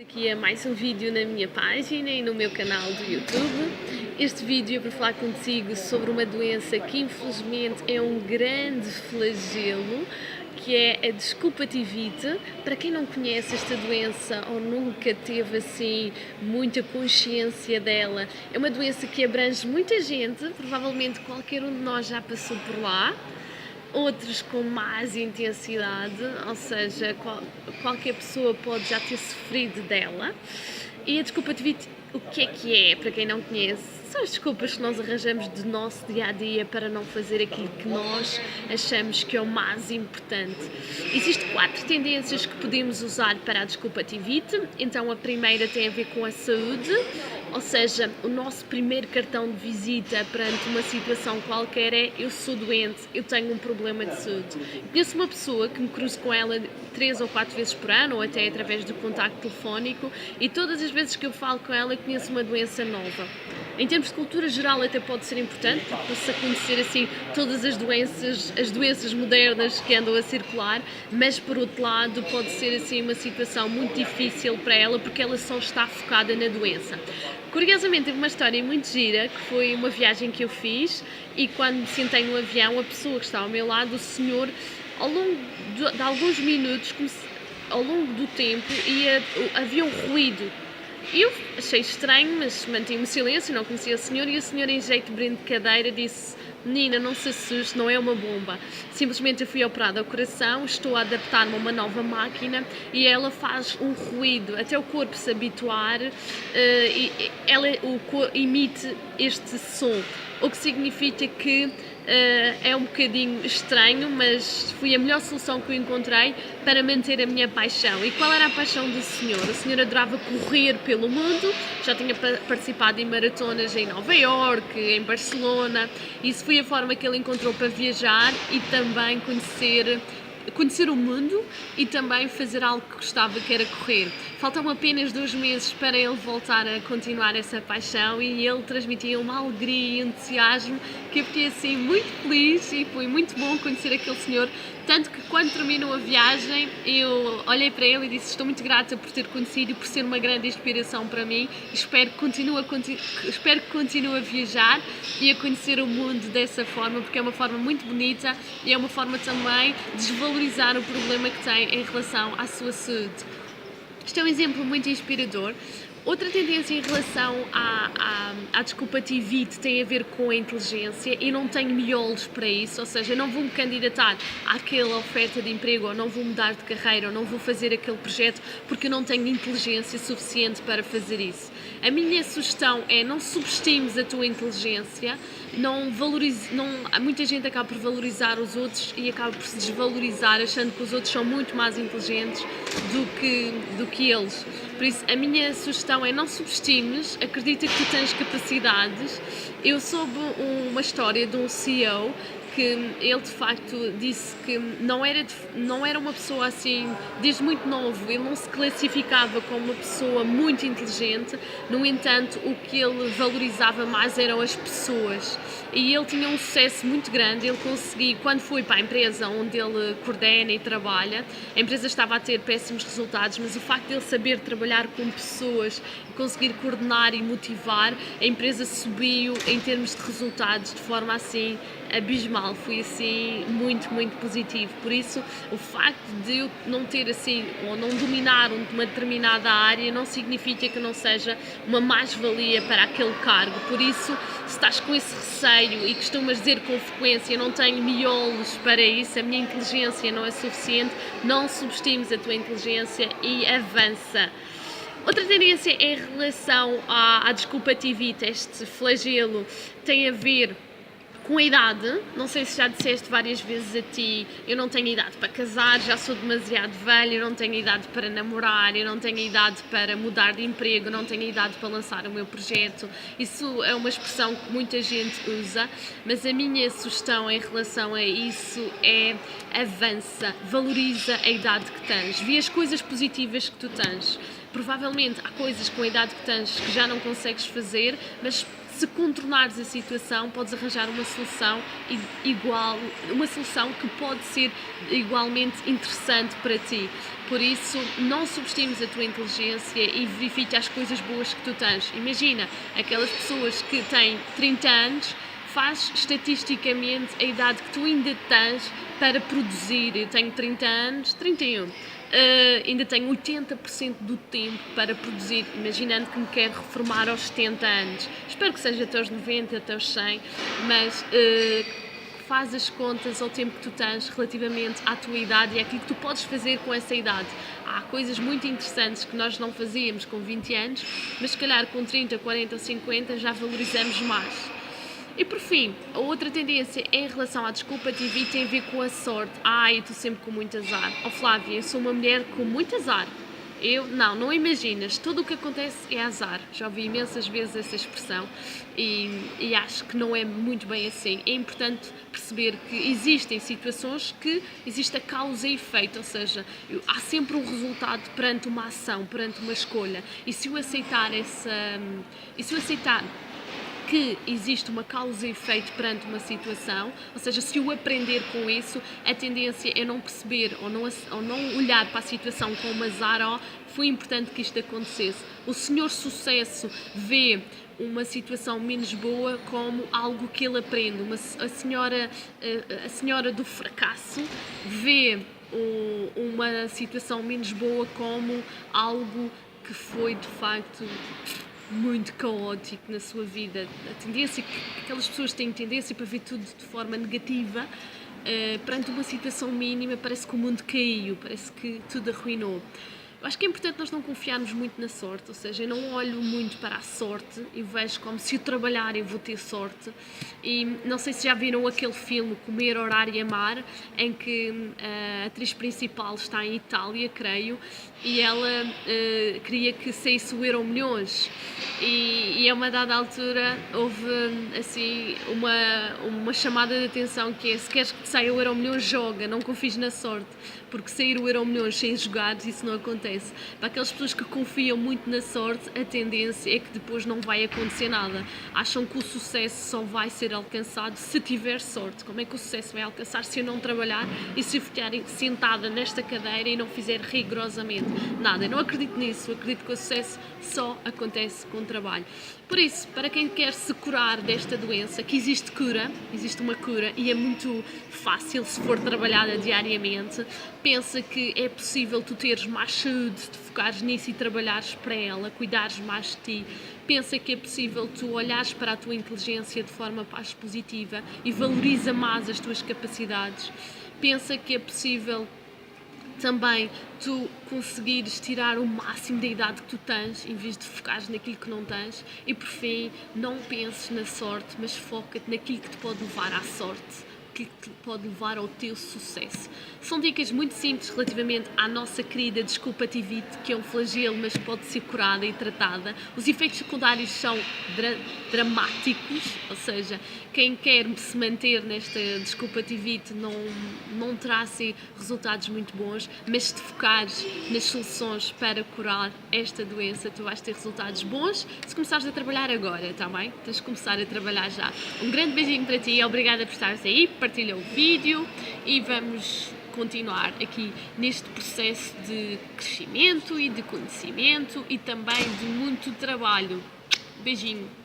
Aqui é mais um vídeo na minha página e no meu canal do YouTube. Este vídeo é para falar contigo sobre uma doença que infelizmente é um grande flagelo, que é a desculpativite. Para quem não conhece esta doença ou nunca teve assim muita consciência dela, é uma doença que abrange muita gente, provavelmente qualquer um de nós já passou por lá. Outros com mais intensidade, ou seja, qualquer pessoa pode já ter sofrido dela. E a desculpativite, o que é? Para quem não conhece, são as desculpas que nós arranjamos do nosso dia-a-dia para não fazer aquilo que nós achamos que é o mais importante. Existem 4 tendências que podemos usar para a desculpativite. Então a primeira tem a ver com a saúde, ou seja, o nosso primeiro cartão de visita perante uma situação qualquer é: eu sou doente, eu tenho um problema de saúde. Conheço uma pessoa que me cruzo com ela 3 ou 4 vezes por ano, ou até através do contacto telefónico, e todas as vezes que eu falo com ela, eu conheço uma doença nova. Em termos de cultura geral até pode ser importante, porque se a conhecer assim todas as doenças modernas que andam a circular, mas por outro lado pode ser assim uma situação muito difícil para ela, porque ela só está focada na doença. Curiosamente, teve uma história muito gira, que foi uma viagem que eu fiz, e quando me sentei no avião, a pessoa que estava ao meu lado, o senhor, ao longo de alguns minutos, ao longo do tempo, havia um ruído. Eu achei estranho, mas mantive-me silêncio, não conhecia o senhor, e o senhor, em jeito de brincadeira, disse: "Menina, não se assuste, não é uma bomba. Simplesmente eu fui operada ao coração, estou a adaptar-me a uma nova máquina e ela faz um ruído até o corpo se habituar, e o corpo emite este som, o que significa que é um bocadinho estranho, mas foi a melhor solução que eu encontrei para manter a minha paixão." E qual era a paixão do senhor? O senhor adorava correr pelo mundo, já tinha participado em maratonas em Nova Iorque, em Barcelona. Isso foi a forma que ele encontrou para viajar e também conhecer o mundo, e também fazer algo que gostava, que era correr. Faltam apenas 2 meses para ele voltar a continuar essa paixão, e ele transmitia uma alegria e entusiasmo que eu fiquei assim muito feliz, e foi muito bom conhecer aquele senhor. Tanto que quando terminou a viagem eu olhei para ele e disse: "Estou muito grata por ter conhecido e por ser uma grande inspiração para mim, espero que continue a viajar e a conhecer o mundo dessa forma, porque é uma forma muito bonita e é uma forma também de desvalorizar o problema que tem em relação à sua saúde." Isto é um exemplo muito inspirador. Outra tendência em relação à desculpativite tem a ver com a inteligência. E não tenho miolos para isso, ou seja, eu não vou me candidatar àquela oferta de emprego, ou não vou mudar de carreira, ou não vou fazer aquele projeto porque eu não tenho inteligência suficiente para fazer isso. A minha sugestão é: não subestimes a tua inteligência, muita gente acaba por valorizar os outros e acaba por se desvalorizar, achando que os outros são muito mais inteligentes do que eles. Por isso, a minha sugestão é: não subestimes, acredita que tu tens capacidades. Eu soube uma história de um CEO que ele de facto disse que não era uma pessoa assim, desde muito novo, ele não se classificava como uma pessoa muito inteligente. No entanto, o que ele valorizava mais eram as pessoas, e ele tinha um sucesso muito grande. Ele conseguiu, quando foi para a empresa onde ele coordena e trabalha, a empresa estava a ter péssimos resultados, mas o facto de ele saber trabalhar com pessoas, conseguir coordenar e motivar, a empresa subiu em termos de resultados de forma assim abismal. Foi assim muito, muito positivo. Por isso, o facto de eu não ter assim, ou não dominar uma determinada área, não significa que não seja uma mais-valia para aquele cargo. Por isso, se estás com esse receio e costumas dizer com frequência: "Eu não tenho miolos para isso, a minha inteligência não é suficiente", não subestimes a tua inteligência e avança. Outra tendência em relação à desculpativite, este flagelo, tem a ver com a idade. Não sei se já disseste várias vezes a ti: "Eu não tenho idade para casar, já sou demasiado velha, eu não tenho idade para namorar, eu não tenho idade para mudar de emprego, eu não tenho idade para lançar o meu projeto." Isso é uma expressão que muita gente usa, mas a minha sugestão em relação a isso é: avança, valoriza a idade que tens, vê as coisas positivas que tu tens. Provavelmente há coisas com a idade que tens que já não consegues fazer, mas se contornares a situação, podes arranjar uma solução igual, uma solução que pode ser igualmente interessante para ti. Por isso, não subestimes a tua inteligência e verifique as coisas boas que tu tens. Imagina, aquelas pessoas que têm 30 anos, faz estatisticamente a idade que tu ainda tens para produzir. Eu tenho 30 anos, 31. Ainda tenho 80% do tempo para produzir, imaginando que me quero reformar aos 70 anos. Espero que seja até aos 90, até aos 100, mas faz as contas ao tempo que tu tens relativamente à tua idade e àquilo que tu podes fazer com essa idade. Há coisas muito interessantes que nós não fazíamos com 20 anos, mas se calhar com 30, 40 ou 50 já valorizamos mais. E por fim, a outra tendência em relação à desculpa-TV tem a ver com a sorte. Eu estou sempre com muito azar. Flávia, eu sou uma mulher com muito azar. Não imaginas, tudo o que acontece é azar. Já ouvi imensas vezes essa expressão e acho que não é muito bem assim. É importante perceber que existem situações que existe a causa e efeito, ou seja, há sempre um resultado perante uma ação, perante uma escolha. E se eu aceitar que existe uma causa e efeito perante uma situação, ou seja, se eu aprender com isso, a tendência é não perceber ou não olhar para a situação como azar, foi importante que isto acontecesse. O senhor sucesso vê uma situação menos boa como algo que ele aprende. A senhora do fracasso vê uma situação menos boa como algo que foi de facto muito caótico na sua vida. A tendência que aquelas pessoas têm tendência para ver tudo de forma negativa, perante uma situação mínima parece que o mundo caiu, parece que tudo arruinou. Eu acho que é importante nós não confiarmos muito na sorte, ou seja, eu não olho muito para a sorte e vejo como se eu trabalhar eu vou ter sorte. E não sei se já viram aquele filme Comer, Orar e Amar, em que a atriz principal está em Itália, creio, e ela queria que saísse o Euromilhões e a uma dada altura houve assim uma chamada de atenção que é: se queres que te saia o Euromilhões, joga, não confies na sorte, porque sair o Euromilhões sem jogares, isso não acontece. Para aquelas pessoas que confiam muito na sorte, a tendência é que depois não vai acontecer nada. Acham que o sucesso só vai ser alcançado se tiver sorte. Como é que o sucesso vai alcançar se eu não trabalhar e se eu ficar sentada nesta cadeira e não fizer rigorosamente nada? Eu não acredito nisso. Eu acredito que o sucesso só acontece com trabalho. Por isso, para quem quer se curar desta doença, que existe uma cura e é muito fácil se for trabalhada diariamente, pensa que é possível tu teres mais saúde, te focares nisso e trabalhares para ela, cuidares mais de ti. Pensa que é possível tu olhares para a tua inteligência de forma mais positiva e valoriza mais as tuas capacidades. Pensa que é possível também tu conseguires tirar o máximo da idade que tu tens, em vez de focares naquilo que não tens. E por fim, não penses na sorte, mas foca-te naquilo que te pode levar à sorte, que te pode levar ao teu sucesso. São dicas muito simples relativamente à nossa querida desculpativite, que é um flagelo, mas pode ser curada e tratada. Os efeitos secundários são dramáticos, ou seja, quem quer se manter nesta desculpativite não terá assim resultados muito bons, mas se te focares nas soluções para curar esta doença, tu vais ter resultados bons se começares a trabalhar agora, está bem? Tens de começar a trabalhar já. Um grande beijinho para ti, obrigada por estares aí, partilha o vídeo e vamos continuar aqui neste processo de crescimento e de conhecimento e também de muito trabalho. Beijinho!